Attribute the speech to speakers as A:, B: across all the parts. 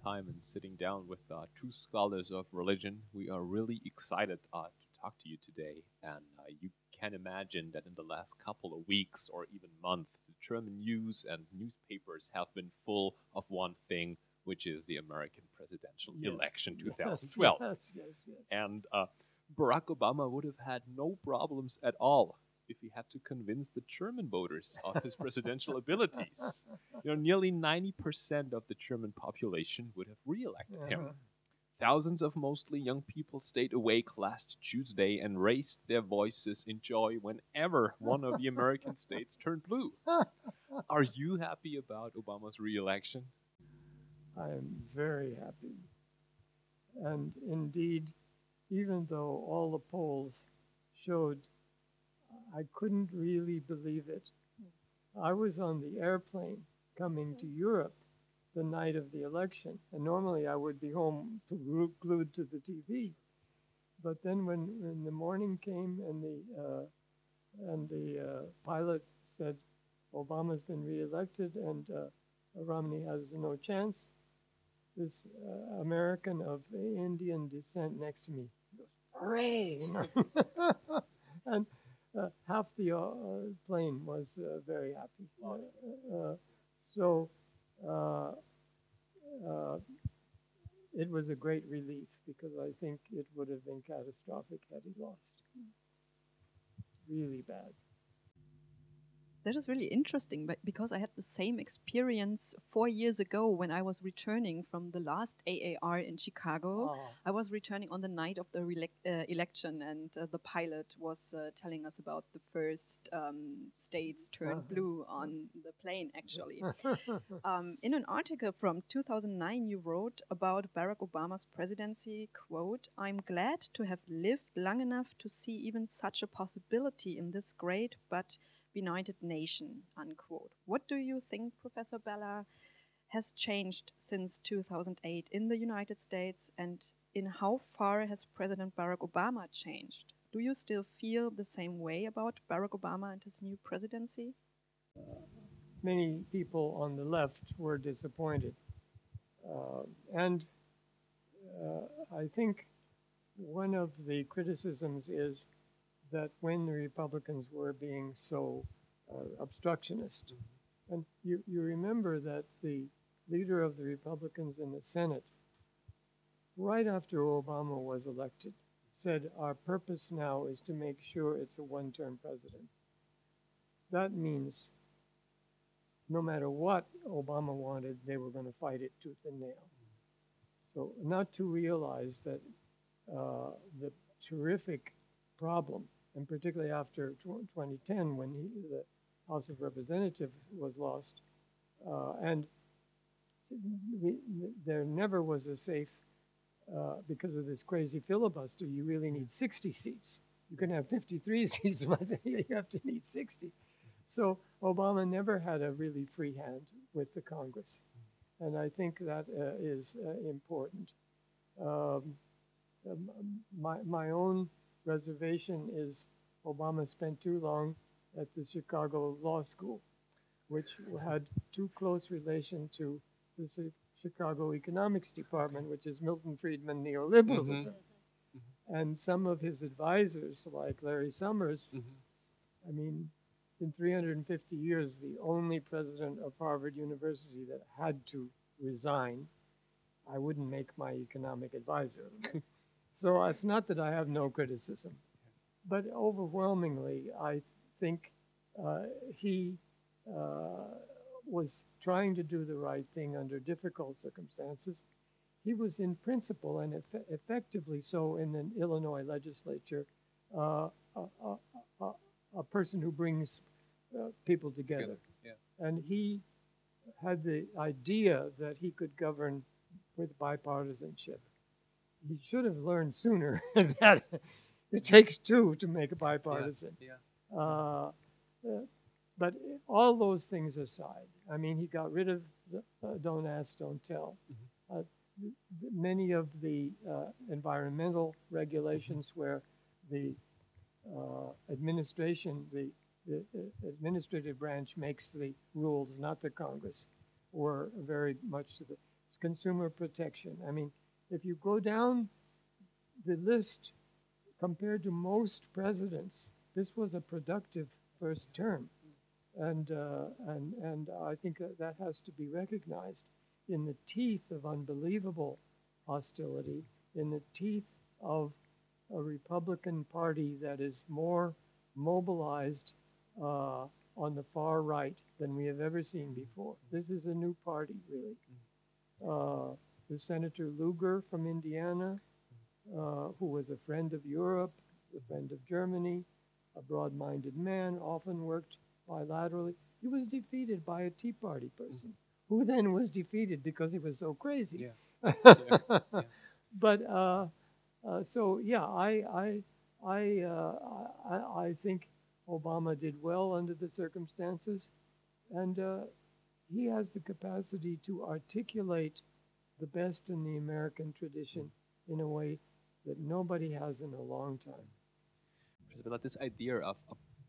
A: time and sitting down with two scholars of religion. We are really excited to talk to you today. And you can imagine that in the last couple of weeks or even months, the German news and newspapers have been full of one thing, which is the American presidential election 2012.
B: Yes.
A: And Barack Obama would have had no problems at all if he had to convince the German voters of his presidential abilities. You know, nearly 90% of the German population would have re-elected him. Thousands of mostly young people stayed awake last Tuesday and raised their voices in joy whenever one of the American states turned blue. Are you happy about Obama's re-election?
B: I am very happy. And indeed, even though all the polls showed I couldn't really believe it. I was on the airplane coming to Europe the night of the election, and normally I would be home glued to the TV. But then when the morning came and the pilot said Obama's been reelected and Romney has no chance, this American of Indian descent next to me goes, "Hooray!" And half the plane was very happy. It was a great relief because I think it would have been catastrophic had he lost. Really bad.
C: That is really interesting, but because I had the same experience 4 years ago when I was returning from the last AAR in Chicago. I was returning on the night of the election, and the pilot was telling us about the first states turned blue on the plane, actually. In an article from 2009, you wrote about Barack Obama's presidency, quote, "I'm glad to have lived long enough to see even such a possibility in this great but benighted nation," unquote. What do you think, Professor Bellah, has changed since 2008 in the United States, and in how far has President Barack Obama changed? Do you still feel the same way about Barack Obama and his new presidency?
B: Many people on the left were disappointed. I think one of the criticisms is that when the Republicans were being so obstructionist, and you remember that the leader of the Republicans in the Senate, right after Obama was elected, said, "Our purpose now is to make sure it's a one-term president." That means no matter what Obama wanted, they were going to fight it tooth and nail. So not to realize that the terrific problem, and particularly after 2010 when the House of Representatives was lost, and there never was a safe, because of this crazy filibuster, you really need 60 seats. You can have 53 seats, but you have to need 60. So Obama never had a really free hand with the Congress. And I think that is important. My own reservation is Obama spent too long at the Chicago Law School, which had too close relation to the Chicago Economics Department, which is Milton Friedman neoliberalism. And some of his advisors, like Larry Summers, I mean, in 350 years, the only president of Harvard University that had to resign, I wouldn't make my economic advisor. So it's not that I have no criticism, but overwhelmingly, I think he was trying to do the right thing under difficult circumstances. He was in principle and effectively so in the Illinois legislature, a person who brings people together. And he had the idea that he could govern with bipartisanship. He should have learned sooner that it takes two to make a bipartisan. But all those things aside, I mean, he got rid of don't ask, don't tell. Many of the environmental regulations where the administration, the administrative branch makes the rules, not the Congress, were very much to the. consumer protection. I mean, if you go down the list compared to most presidents, this was a productive first term. And I think that has to be recognized. In the teeth of unbelievable hostility, in the teeth of a Republican Party that is more mobilized on the far right than we have ever seen before. This is a new party, really. The Senator Lugar from Indiana, who was a friend of Europe, a friend of Germany, a broad-minded man, often worked bilaterally. He was defeated by a Tea Party person, who then was defeated because he was so crazy.
A: Yeah. Yeah.
B: But so yeah, I think Obama did well under the circumstances, and he has the capacity to articulate the best in the American tradition in a way that nobody has in a long time.
A: Professor Bellah, this idea of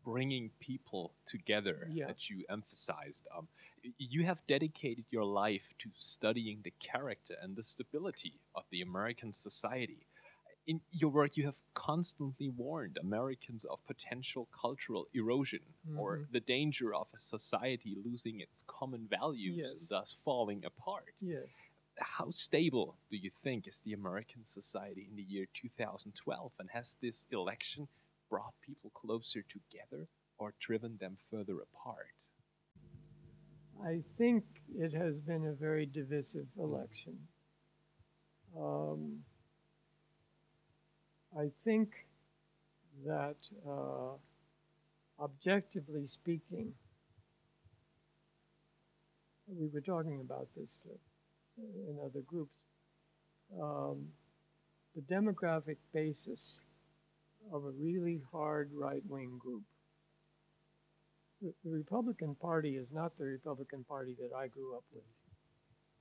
A: bringing people together that you emphasized, you have dedicated your life to studying the character and the stability of the American society. In your work, you have constantly warned Americans of potential cultural erosion or the danger of a society losing its common values and thus falling apart.
B: Yes.
A: How stable do you think is the American society in the year 2012? And has this election brought people closer together or driven them further apart?
B: I think it has been a very divisive election. I think that objectively speaking, we were talking about this in other groups, the demographic basis of a really hard right-wing group. The Republican Party is not the Republican Party that I grew up with.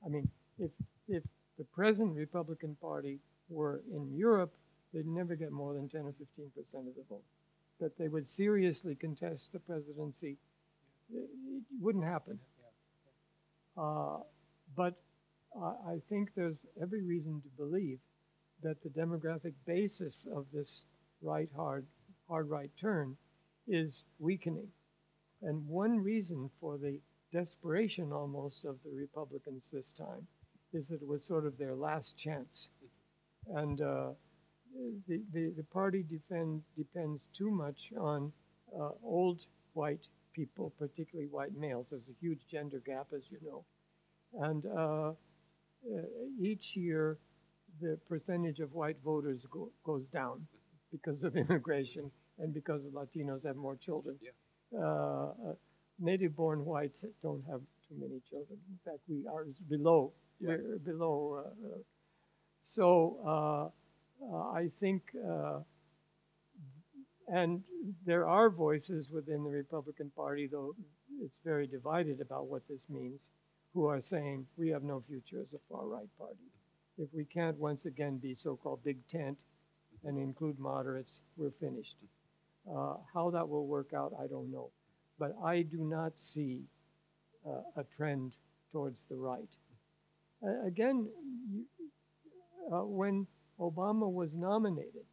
B: I mean, if the present Republican Party were in Europe, they'd never get more than 10 or 15% of the vote. That they would seriously contest the presidency, it wouldn't happen. But I think there's every reason to believe that the demographic basis of this hard right turn is weakening. And one reason for the desperation almost of the Republicans this time is that it was sort of their last chance. And the party depends too much on old white people, particularly white males. There's a huge gender gap, as you know. And each year, the percentage of white voters goes down because of immigration and because the Latinos have more children. Native-born whites don't have too many children. In fact, we are below. We're below. So I think, and there are voices within the Republican Party, though it's very divided about what this means, who are saying we have no future as a far-right party. If we can't once again be so-called big tent and include moderates, we're finished. How that will work out, I don't know. But I do not see a trend towards the right. Again, when Obama was nominated,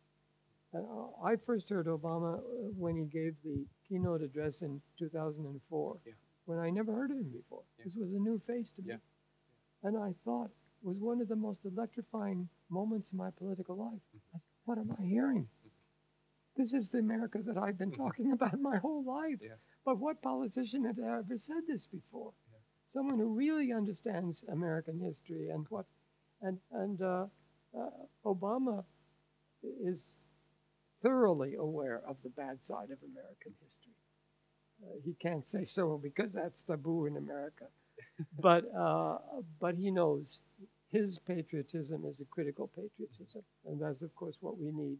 B: I first heard Obama when he gave the keynote address in 2004, when I never heard of him before. This was a new face to me. And I thought it was one of the most electrifying moments in my political life. I said, what am I hearing? This is the America that I've been talking about my whole life. But what politician had ever said this before? Someone who really understands American history and what, and Obama is thoroughly aware of the bad side of American history. He can't say so because that's taboo in America, but he knows his patriotism is a critical patriotism, and that's of course what we need.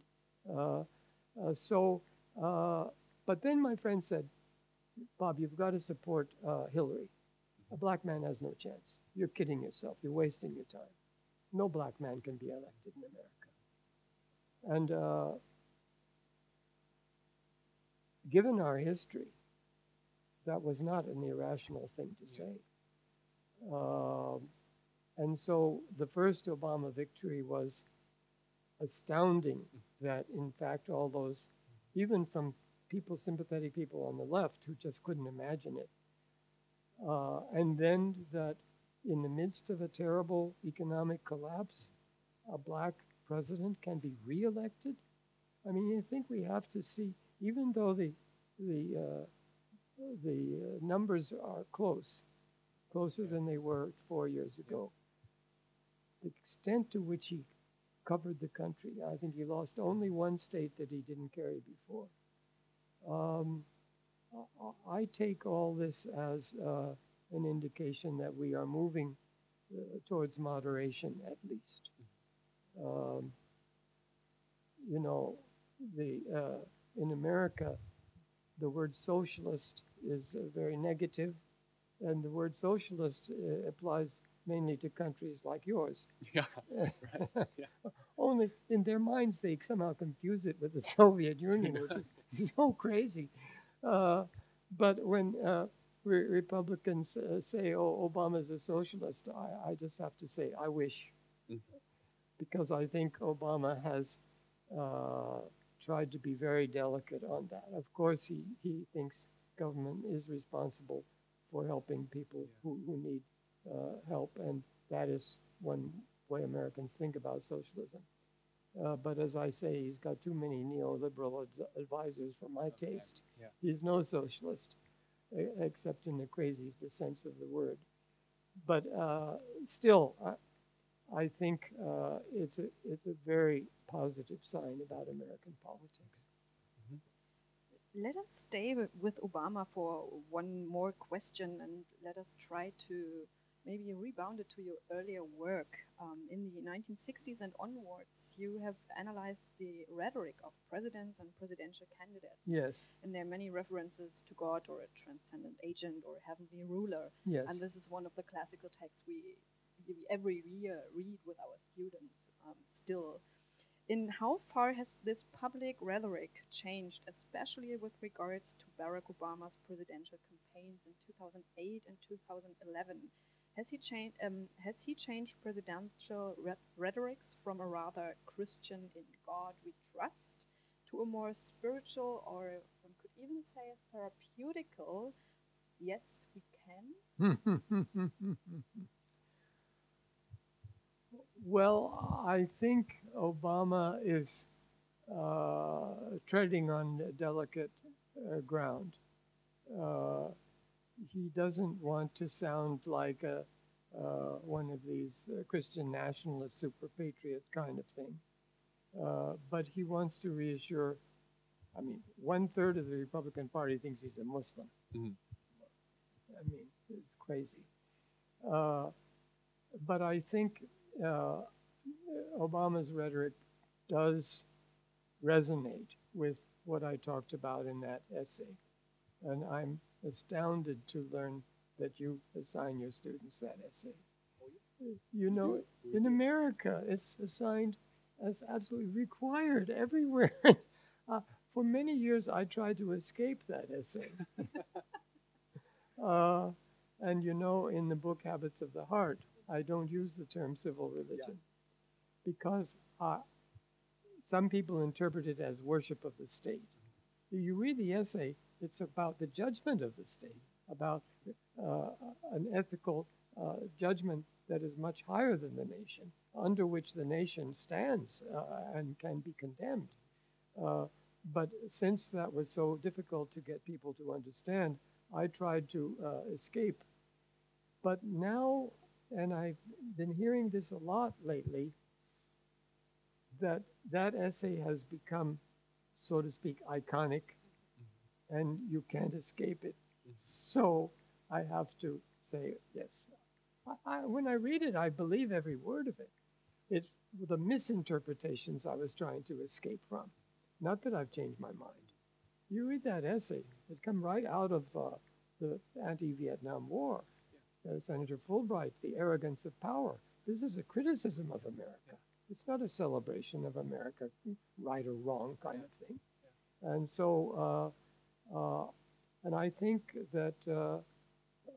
B: But then my friend said, Bob, you've got to support Hillary. A black man has no chance. You're kidding yourself. You're wasting your time. No black man can be elected in America. And given our history, that was not an irrational thing to say. And so the first Obama victory was astounding that, in fact, all those, even from people, sympathetic people on the left who just couldn't imagine it, and then that in the midst of a terrible economic collapse, a black president can be reelected. I mean, I think we have to see, even though the numbers are closer than they were 4 years ago, the extent to which he covered the country, I think he lost only one state that he didn't carry before. I take all this as an indication that we are moving towards moderation, at least. You know, in America, the word socialist is very negative, and the word socialist applies mainly to countries like yours.
A: Yeah, right. Yeah.
B: Only in their minds they somehow confuse it with the Soviet Union, which is so crazy. But when Republicans say, "Oh, Obama's a socialist," I just have to say, I wish, because I think Obama has tried to be very delicate on that. Of course, he thinks government is responsible for helping people who need help, and that is one way Americans think about socialism. But as I say, he's got too many neoliberal advisors for my taste.
A: Yeah.
B: He's no socialist, except in the craziest sense of the word. But still, I think it's a very positive sign about American politics.
C: Let us stay with Obama for one more question, and let us try to maybe rebound it to your earlier work. In the 1960s and onwards, you have analyzed the rhetoric of presidents and presidential candidates.
B: Yes.
C: And there are many references to God or a transcendent agent or a heavenly ruler.
B: Yes.
C: And this is one of the classical texts we every year read with our students still. In how far has this public rhetoric changed, especially with regards to Barack Obama's presidential campaigns in 2008 and 2011? Has he changed presidential rhetorics from a rather Christian in God we trust to a more spiritual, or one could even say therapeutical, yes, we can?
B: Well, I think Obama is treading on delicate ground. He doesn't want to sound like one of these Christian nationalist super patriot kind of thing. But he wants to reassure, I mean, 1/3 of the Republican Party thinks he's a Muslim. I mean, it's crazy. But I think Obama's rhetoric does resonate with what I talked about in that essay. And I'm astounded to learn that you assign your students that essay. You know, in America, it's assigned as absolutely required everywhere. For many years, I tried to escape that essay. And you know, in the book Habits of the Heart, I don't use the term civil religion because some people interpret it as worship of the state. You read the essay, it's about the judgment of the state, about an ethical judgment that is much higher than the nation, under which the nation stands and can be condemned. But since that was so difficult to get people to understand, I tried to escape. But now, and I've been hearing this a lot lately, that essay has become, so to speak, iconic, and you can't escape it. So I have to say, yes. When I read it, I believe every word of it. It's the misinterpretations I was trying to escape from. Not that I've changed my mind. You read that essay, it comes right out of the anti-Vietnam War. Senator Fulbright, The Arrogance of Power. This is a criticism of America. It's not a celebration of America, right or wrong kind of thing. And so, and I think that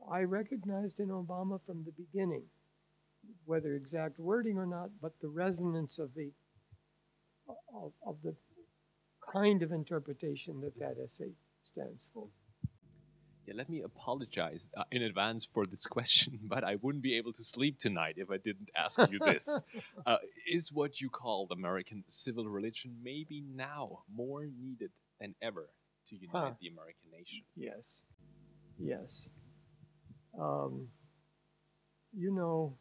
B: I recognized in Obama from the beginning whether exact wording or not, but the resonance of the kind of interpretation that that essay stands for.
A: Yeah, let me apologize in advance for this question, but I wouldn't be able to sleep tonight if I didn't ask you this. Is what you call the American civil religion maybe now more needed than ever to unite the American nation?
B: Yes. Yes. You know,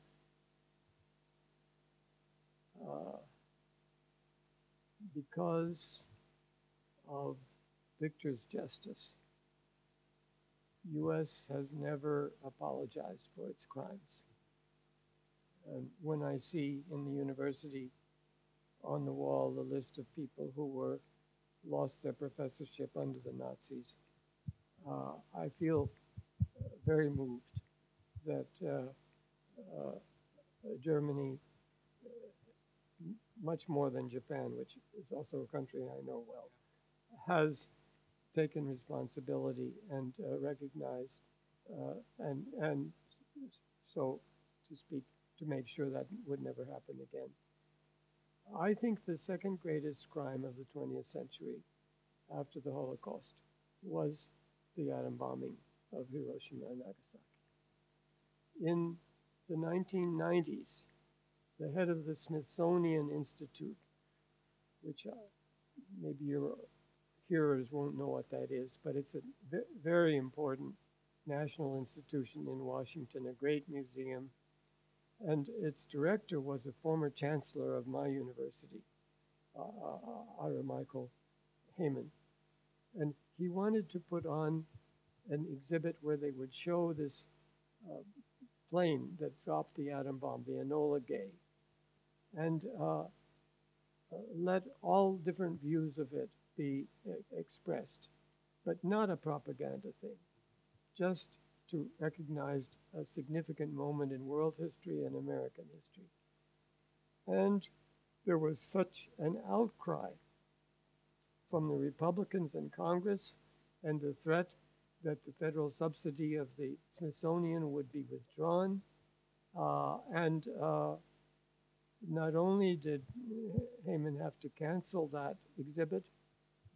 B: because of Victor's justice, U.S. has never apologized for its crimes. And when I see in the university on the wall the list of people who lost their professorship under the Nazis, I feel very moved that Germany, much more than Japan, which is also a country I know well, has taken responsibility and recognized and so to speak, to make sure that would never happen again. I think the second greatest crime of the 20th century after the Holocaust was the atom bombing of Hiroshima and Nagasaki. In the 1990s, the head of the Smithsonian Institute, which maybe your hearers won't know what that is, but it's a very important national institution in Washington, a great museum. And its director was a former chancellor of my university, Ira Michael Heyman. And he wanted to put on an exhibit where they would show this plane that dropped the atom bomb, the Enola Gay, and let all different views of it be expressed, but not a propaganda thing, just to recognize a significant moment in world history and American history. And there was such an outcry from the Republicans in Congress and the threat that the federal subsidy of the Smithsonian would be withdrawn. Not only did Heyman have to cancel that exhibit,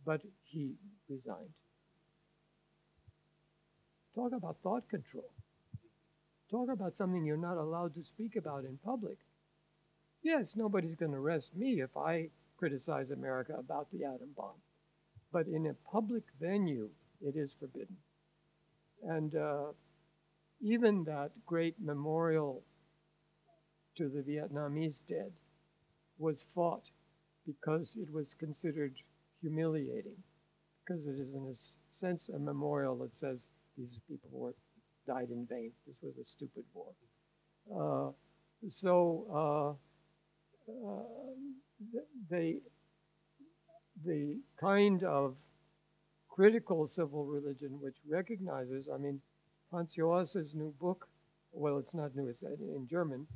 B: but he resigned. Talk about thought control. Talk about something you're not allowed to speak about in public. Yes, nobody's going to arrest me if I criticize America about the atom bomb. But in a public venue, it is forbidden. And even that great memorial to the Vietnamese dead was fought because it was considered humiliating, because it is in a sense a memorial that says these people died in vain. This was a stupid war. The kind of critical civil religion which recognizes, I mean, Hans Joas's new book, well, it's not new, it's in German,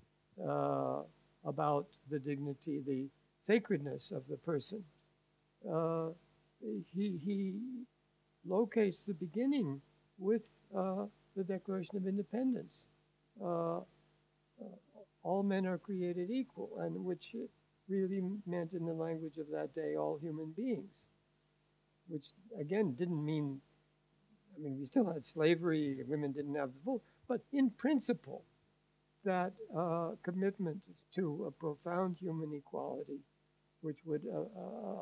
B: about the dignity, the sacredness of the person. He locates the beginning with the Declaration of Independence. All men are created equal, and which really meant in the language of that day, all human beings, which again didn't mean, I mean, we still had slavery, women didn't have the vote, but in principle, that commitment to a profound human equality, which would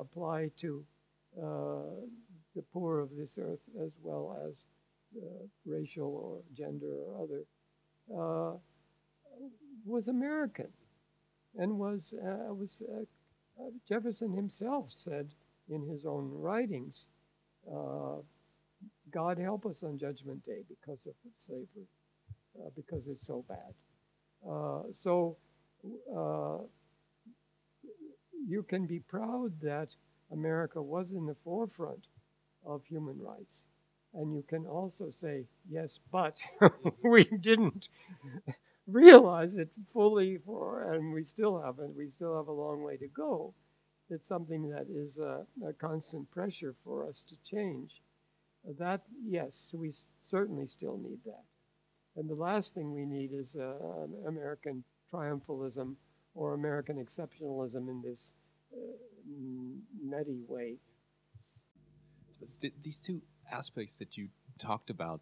B: apply to the poor of this earth as well as racial or gender or other, was American, and was Jefferson himself said in his own writings, God help us on Judgment Day because of slavery, because it's so bad. You can be proud that America was in the forefront of human rights. And you can also say, yes, but we didn't realize it fully, and we still haven't. We still have a long way to go. It's something that is a constant pressure for us to change. That, yes, we certainly still need that. And the last thing we need is an American triumphalism or American exceptionalism in this nutty way.
A: So these two aspects that you talked about,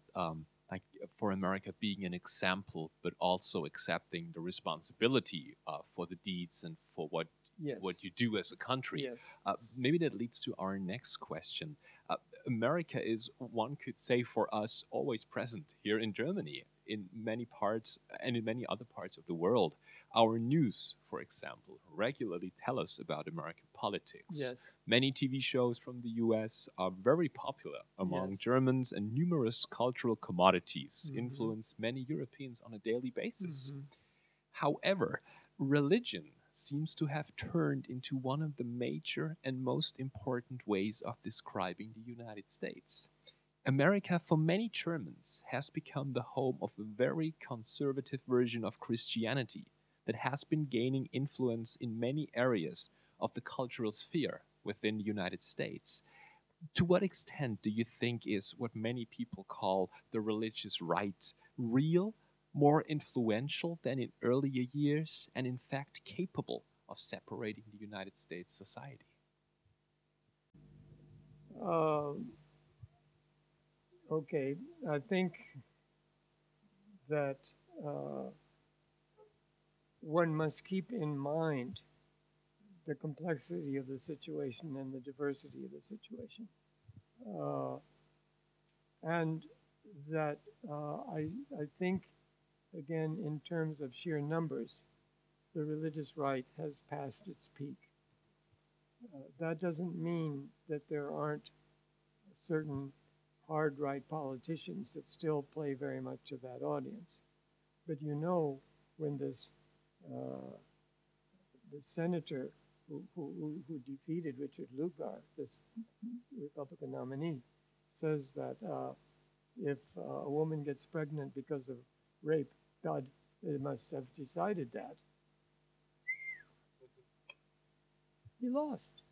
A: like for America being an example, but also accepting the responsibility for the deeds and for what you do as a country.
B: Yes.
A: Maybe that leads to our next question. America is, one could say for us, always present here in Germany, in many parts and in many other parts of the world. Our news, for example, regularly tell us about American politics.
B: Yes.
A: Many TV shows from the US are very popular among Germans, and numerous cultural commodities influence many Europeans on a daily basis. However, religion seems to have turned into one of the major and most important ways of describing the United States. America, for many Germans, has become the home of a very conservative version of Christianity that has been gaining influence in many areas of the cultural sphere within the United States. To what extent do you think is what many people call the religious right real, more influential than in earlier years, and in fact capable of separating the United States society?
B: Okay, I think that one must keep in mind the complexity of the situation and the diversity of the situation. And that I think, again, in terms of sheer numbers, the religious right has passed its peak. That doesn't mean that there aren't certain hard right politicians that still play very much to that audience. But you know, when this the senator who defeated Richard Lugar, this Republican nominee, says that if a woman gets pregnant because of rape, God must have decided that. He lost.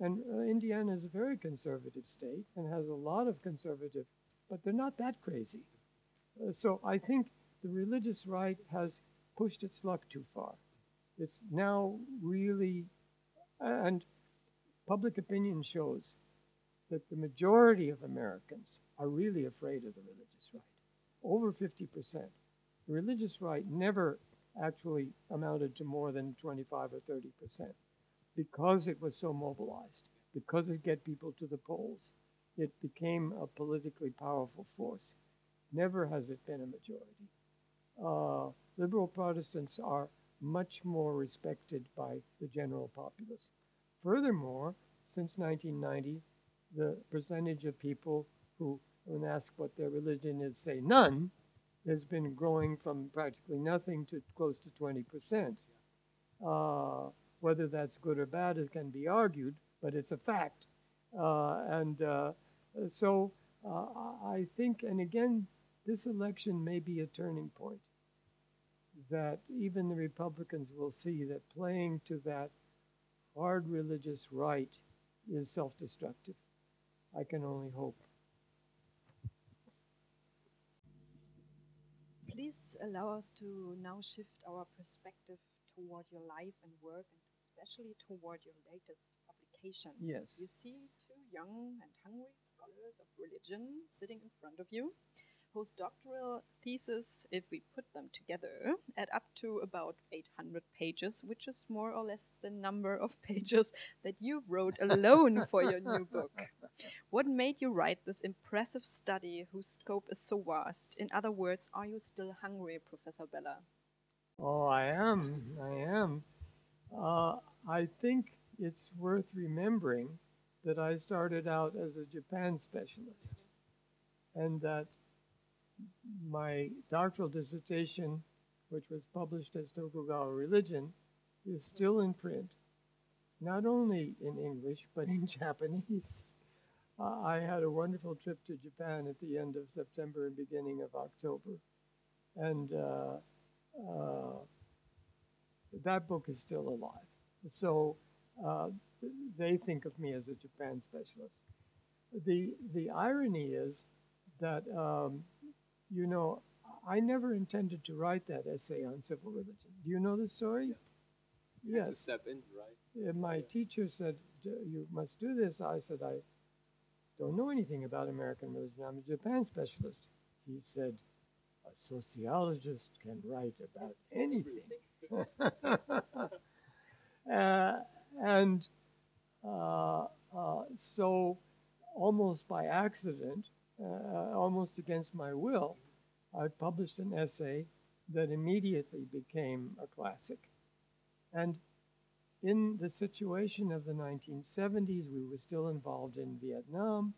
B: And Indiana is a very conservative state and has a lot of conservative, but they're not that crazy. So I think the religious right has pushed its luck too far. It's now really, and public opinion shows that the majority of Americans are really afraid of the religious right. Over 50%. The religious right never actually amounted to more than 25 or 30%. Because it was so mobilized, because it get people to the polls, it became a politically powerful force. Never has it been a majority. Liberal Protestants are much more respected by the general populace. Furthermore, since 1990, the percentage of people who, when asked what their religion is, say none, has been growing from practically nothing to close to 20%. Whether that's good or bad can be argued, but it's a fact. So I think, and again, this election may be a turning point, that even the Republicans will see that playing to that hard religious right is self-destructive. I can only hope.
C: Please allow us to now shift our perspective toward your life and work, and especially toward your latest publication.
B: Yes.
C: You see two young and hungry scholars of religion sitting in front of you, whose doctoral theses, if we put them together, add up to about 800 pages, which is more or less the number of pages that you wrote alone for your new book. What made you write this impressive study whose scope is so vast? In other words, are you still hungry, Professor Bellah?
B: Oh, I am. I think it's worth remembering that I started out as a Japan specialist, and that my doctoral dissertation, which was published as Tokugawa Religion, is still in print, not only in English, but in Japanese. I had a wonderful trip to Japan at the end of September and beginning of October, and that book is still alive. So they think of me as a Japan specialist. The irony is that, you know, I never intended to write that essay on civil religion. Do you know the story?
A: Yeah. To
B: Yes.
A: step in, right?
B: My teacher said, you must do this. I said, I don't know anything about American religion. I'm a Japan specialist. He said, a sociologist can write about anything. So almost by accident, almost against my will, I published an essay that immediately became a classic. And in the situation of the 1970s, we were still involved in Vietnam.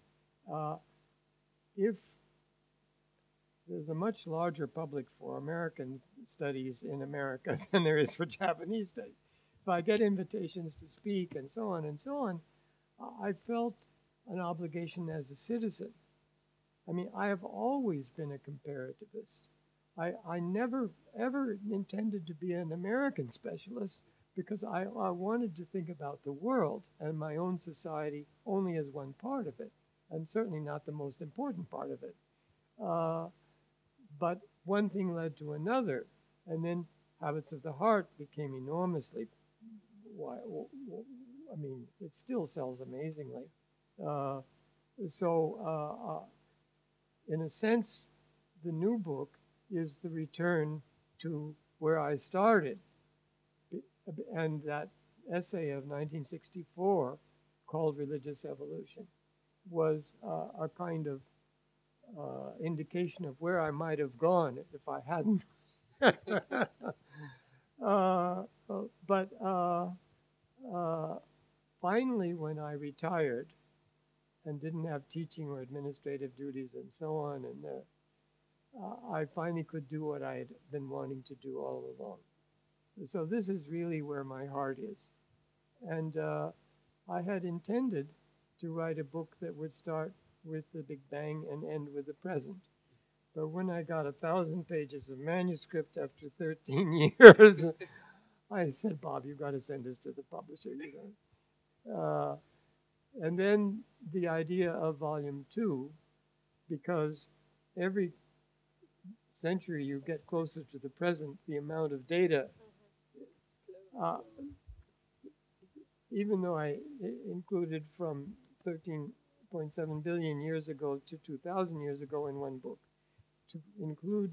B: If there's a much larger public for American studies in America than there is for Japanese studies. If I get invitations to speak and so on, I felt an obligation as a citizen. I mean, I have always been a comparativist. I never, ever intended to be an American specialist because I wanted to think about the world and my own society only as one part of it, and certainly not the most important part of it. But one thing led to another, and then Habits of the Heart became enormously, I mean, it still sells amazingly. In a sense, the new book is the return to where I started. And that essay of 1964 called Religious Evolution was a kind of indication of where I might have gone if I hadn't. Finally, when I retired and didn't have teaching or administrative duties and so on, and I finally could do what I had been wanting to do all along. So this is really where my heart is. And I had intended to write a book that would start with the Big Bang and end with the present. But when I got 1,000 pages of manuscript after 13 years, I said, Bob, you've got to send this to the publisher. And then the idea of volume 2, because every century you get closer to the present, the amount of data, even though I included from 13.7 billion years ago to 2,000 years ago in one book, to include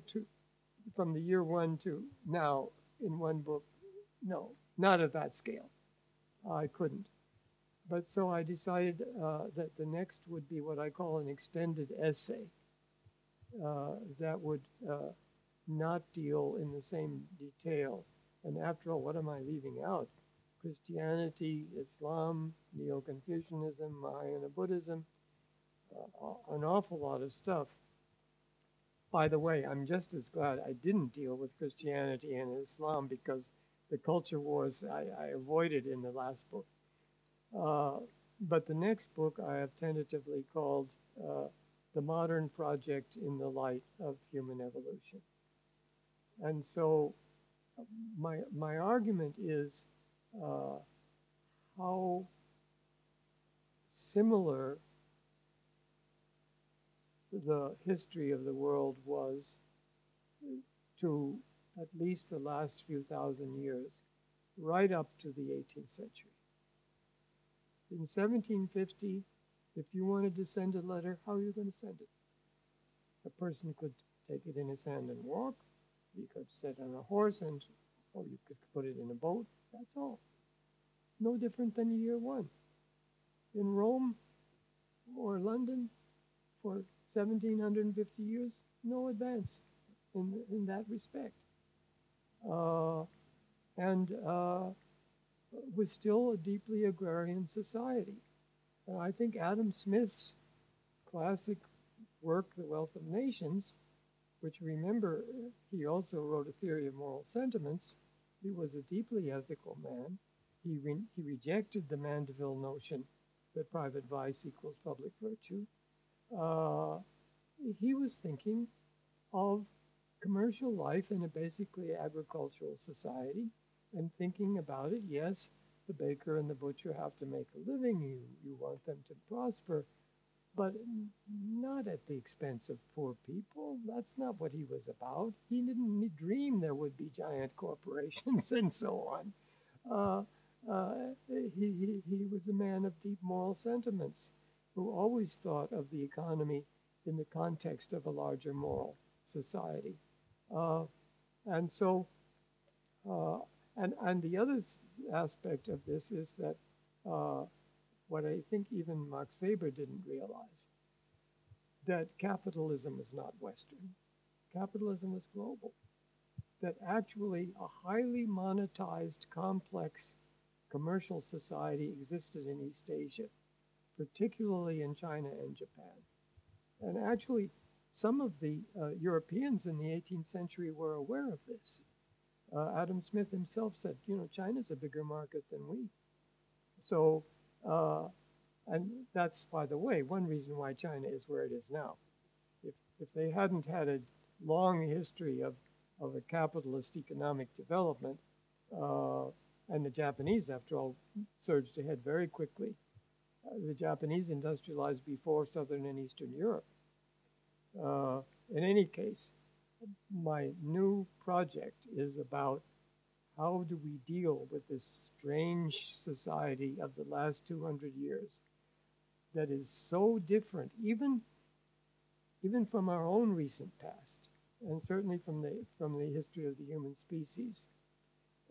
B: from the year 1 to now in one book, no, not at that scale. I couldn't. But so I decided that the next would be what I call an extended essay that would not deal in the same detail. And after all, what am I leaving out? Christianity, Islam, Neo-Confucianism, Mahayana Buddhism, an awful lot of stuff. By the way, I'm just as glad I didn't deal with Christianity and Islam because the culture wars I avoided in the last book. But the next book I have tentatively called The Modern Project in the Light of Human Evolution. And so my argument is how similar the history of the world was to at least the last few thousand years, right up to the 18th century. In 1750, if you wanted to send a letter, how are you going to send it? A person could take it in his hand and walk. You could sit on a horse, or you could put it in a boat. That's all. No different than year 1. In Rome or London for 1,750 years, no advance in that respect. Was still a deeply agrarian society. And I think Adam Smith's classic work, The Wealth of Nations, which, remember, he also wrote a theory of moral sentiments. He was a deeply ethical man. He rejected the Mandeville notion that private vice equals public virtue. He was thinking of commercial life in a basically agricultural society and thinking about it, yes, the baker and the butcher have to make a living. You want them to prosper. but not at the expense of poor people. That's not what he was about. He didn't dream there would be giant corporations and so on. He was a man of deep moral sentiments who always thought of the economy in the context of a larger moral society. And so, and the other aspect of this is that what I think even Max Weber didn't realize, that capitalism was not Western. Capitalism was global. That actually a highly monetized, complex commercial society existed in East Asia, particularly in China and Japan. And actually, some of the Europeans in the 18th century were aware of this. Adam Smith himself said, you know, China's a bigger market than we. So, and that's, by the way, one reason why China is where it is now. If they hadn't had a long history of a capitalist economic development, and the Japanese, after all, surged ahead very quickly. The Japanese industrialized before Southern and Eastern Europe. In any case, my new project is about how do we deal with this strange society of the last 200 years that is so different, even from our own recent past, and certainly from the history of the human species.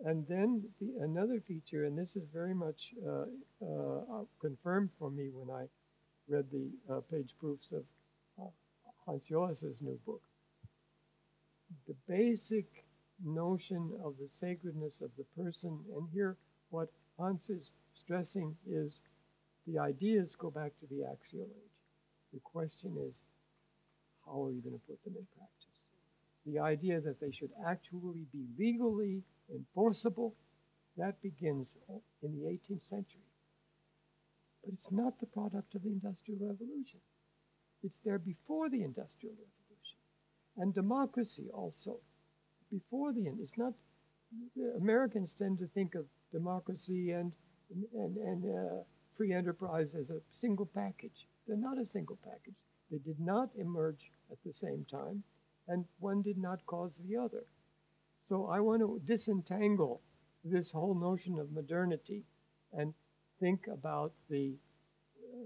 B: And then another feature, and this is very much confirmed for me when I read the page proofs of Hans Joas's new book. The basic notion of the sacredness of the person, and here what Hans is stressing is the ideas go back to the Axial Age. The question is, how are you going to put them in practice? The idea that they should actually be legally enforceable, that begins in the 18th century. But it's not the product of the Industrial Revolution. It's there before the Industrial Revolution. And democracy also, before the end. It's not, Americans tend to think of democracy and free enterprise as a single package. They're not a single package. They did not emerge at the same time, and one did not cause the other. So I want to disentangle this whole notion of modernity and think about the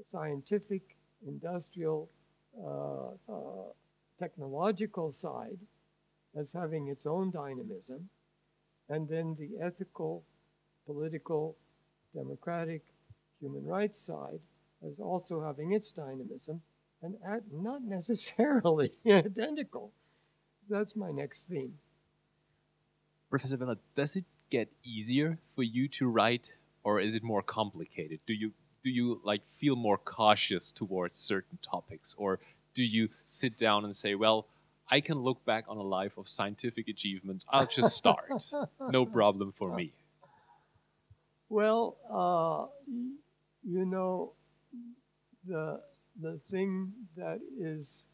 B: scientific, industrial, technological side as having its own dynamism, and then the ethical, political, democratic, human rights side as also having its dynamism, and not necessarily identical. That's my next theme.
A: Professor Bellah, does it get easier for you to write, or is it more complicated? Do you like feel more cautious towards certain topics, or do you sit down and say, well, I can look back on a life of scientific achievements, I'll just start. No problem for me.
B: Well, you know, the thing that is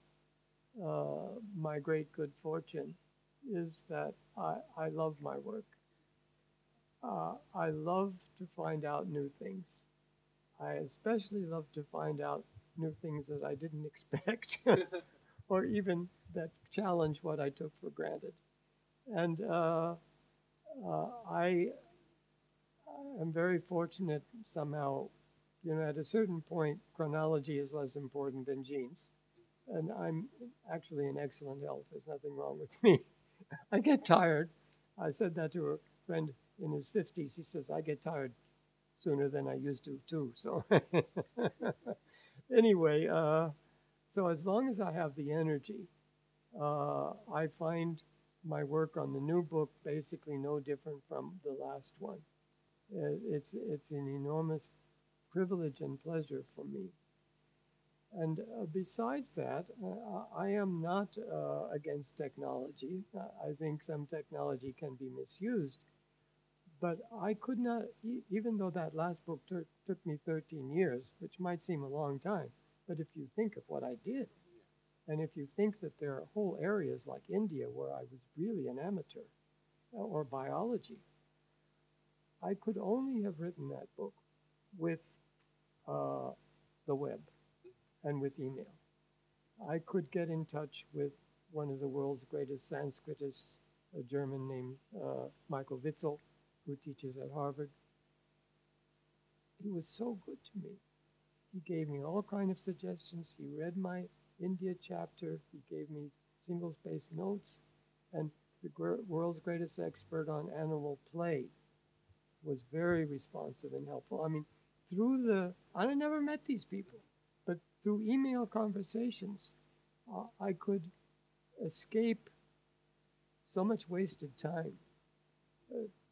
B: my great good fortune is that I love my work. I love to find out new things. I especially love to find out new things that I didn't expect, or even that challenge what I took for granted. And I am very fortunate somehow, you know, at a certain point, chronology is less important than genes. And I'm actually in excellent health. There's nothing wrong with me. I get tired. I said that to a friend in his 50s. He says, I get tired sooner than I used to, too. So anyway, so as long as I have the energy, I find my work on the new book basically no different from the last one. It's an enormous privilege and pleasure for me. And besides that, I am not against technology. I think some technology can be misused. But I could not, even though that last book took me 13 years, which might seem a long time, but if you think of what I did, and if you think that there are whole areas like India where I was really an amateur, or biology, I could only have written that book with the web. and with email. I could get in touch with one of the world's greatest Sanskritists, a German named Michael Witzel, who teaches at Harvard. He was so good to me. He gave me all kinds of suggestions. He read my India chapter. He gave me single-spaced notes. And the world's greatest expert on animal play was very responsive and helpful. I mean, I never met these people, but through email conversations, I could escape so much wasted time.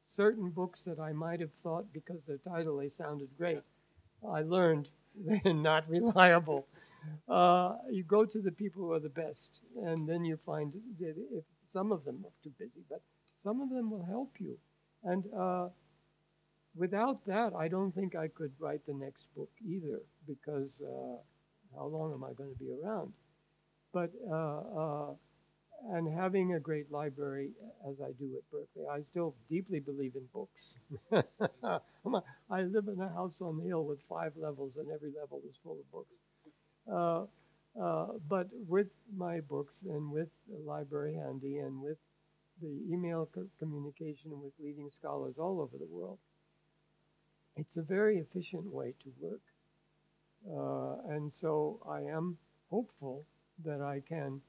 B: Certain books that I might have thought, because their title, they sounded great, I learned they're not reliable. You go to the people who are the best, and then you find that if some of them are too busy, but some of them will help you. And without that, I don't think I could write the next book either, because how long am I going to be around? But and having a great library, as I do at Berkeley, I still deeply believe in books. I live in a house on the hill with 5 levels, and every level is full of books. But with my books and with the library handy and with the email communication with leading scholars all over the world, it's a very efficient way to work. And so I am hopeful that I can.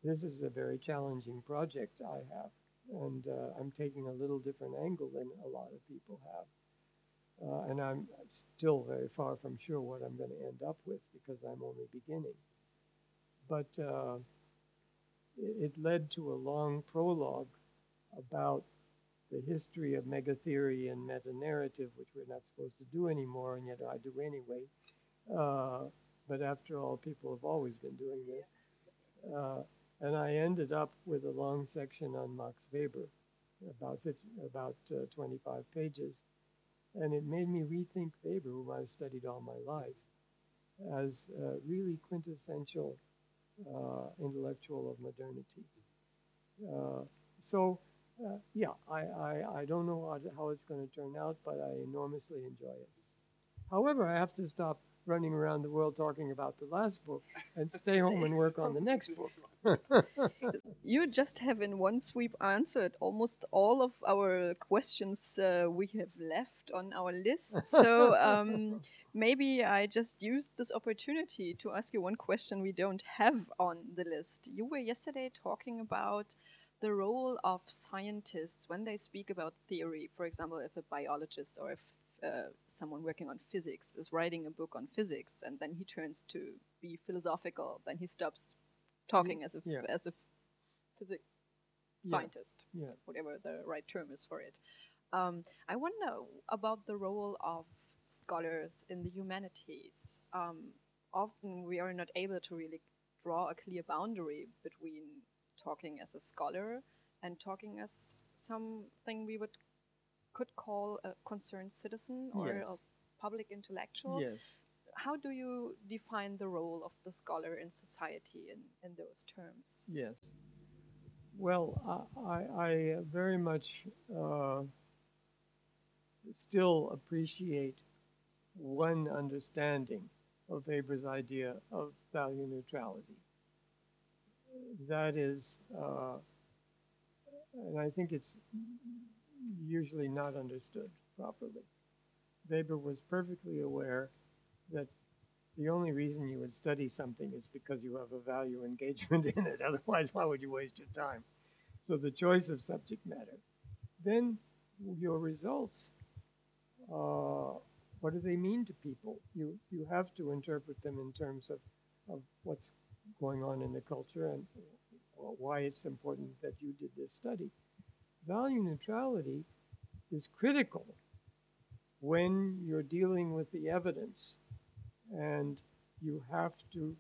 B: This is a very challenging project I have, and I'm taking a little different angle than a lot of people have. And I'm still very far from sure what I'm going to end up with, because I'm only beginning. But it led to a long prologue about the history of megatheory and meta-narrative, which we're not supposed to do anymore, and yet I do anyway. But after all, people have always been doing this. And I ended up with a long section on Max Weber, about 25 pages. And it made me rethink Weber, whom I've studied all my life, as a really quintessential intellectual of modernity. Yeah, I don't know how it's going to turn out, but I enormously enjoy it. However, I have to stop running around the world talking about the last book and stay home and work on the next book.
C: You just have in one sweep answered almost all of our questions we have left on our list. So maybe I just used this opportunity to ask you one question we don't have on the list. You were yesterday talking about the role of scientists when they speak about theory. For example, if a biologist or if someone working on physics is writing a book on physics, and then he turns to be philosophical, then he stops talking as a physics scientist, whatever the right term is for it. I wonder about the role of scholars in the humanities. Often we are not able to really draw a clear boundary between talking as a scholar and talking as something we could call a concerned citizen or a public intellectual.
B: Yes.
C: How do you define the role of the scholar in society in those terms?
B: Yes. Well, I very much still appreciate one understanding of Weber's idea of value neutrality. That is, and I think it's usually not understood properly. Weber was perfectly aware that the only reason you would study something is because you have a value engagement in it. Otherwise, why would you waste your time? So the choice of subject matter. Then your results, what do they mean to people? You have to interpret them in terms of what's going on in the culture and why it's important that you did this study. Value neutrality is critical when you're dealing with the evidence, and you have to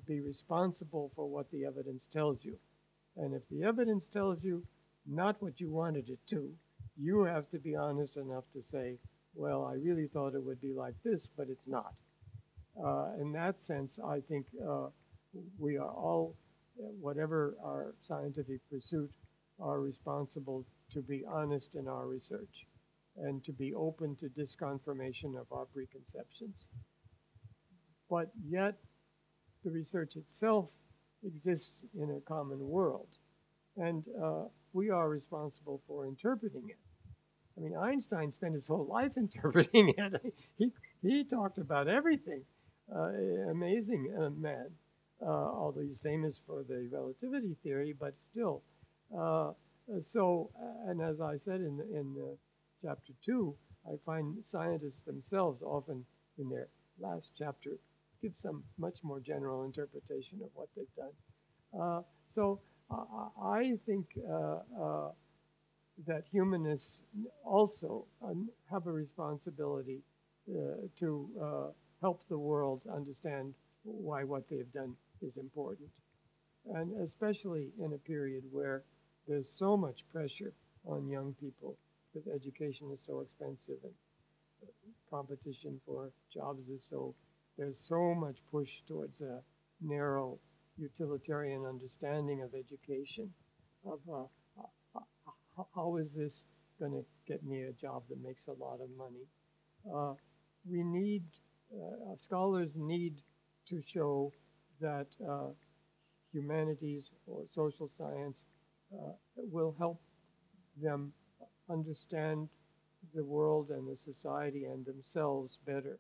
B: be responsible for what the evidence tells you. And if the evidence tells you not what you wanted it to, you have to be honest enough to say, well, I really thought it would be like this, but it's not. In that sense, I think we are all, whatever our scientific pursuit, are responsible to be honest in our research and to be open to disconfirmation of our preconceptions. But yet, the research itself exists in a common world, and we are responsible for interpreting it. I mean, Einstein spent his whole life interpreting it. He talked about everything. Amazing man, although he's famous for the relativity theory, but still. And as I said in chapter 2, I find scientists themselves often in their last chapter give some much more general interpretation of what they've done. I think that humanists also have a responsibility to help the world understand why what they've done is important. And especially in a period where there's so much pressure on young people because education is so expensive and competition for jobs is there's so much push towards a narrow utilitarian understanding of education, of how is this going to get me a job that makes a lot of money. We need, scholars need to show that humanities or social science will help them understand the world and the society and themselves better.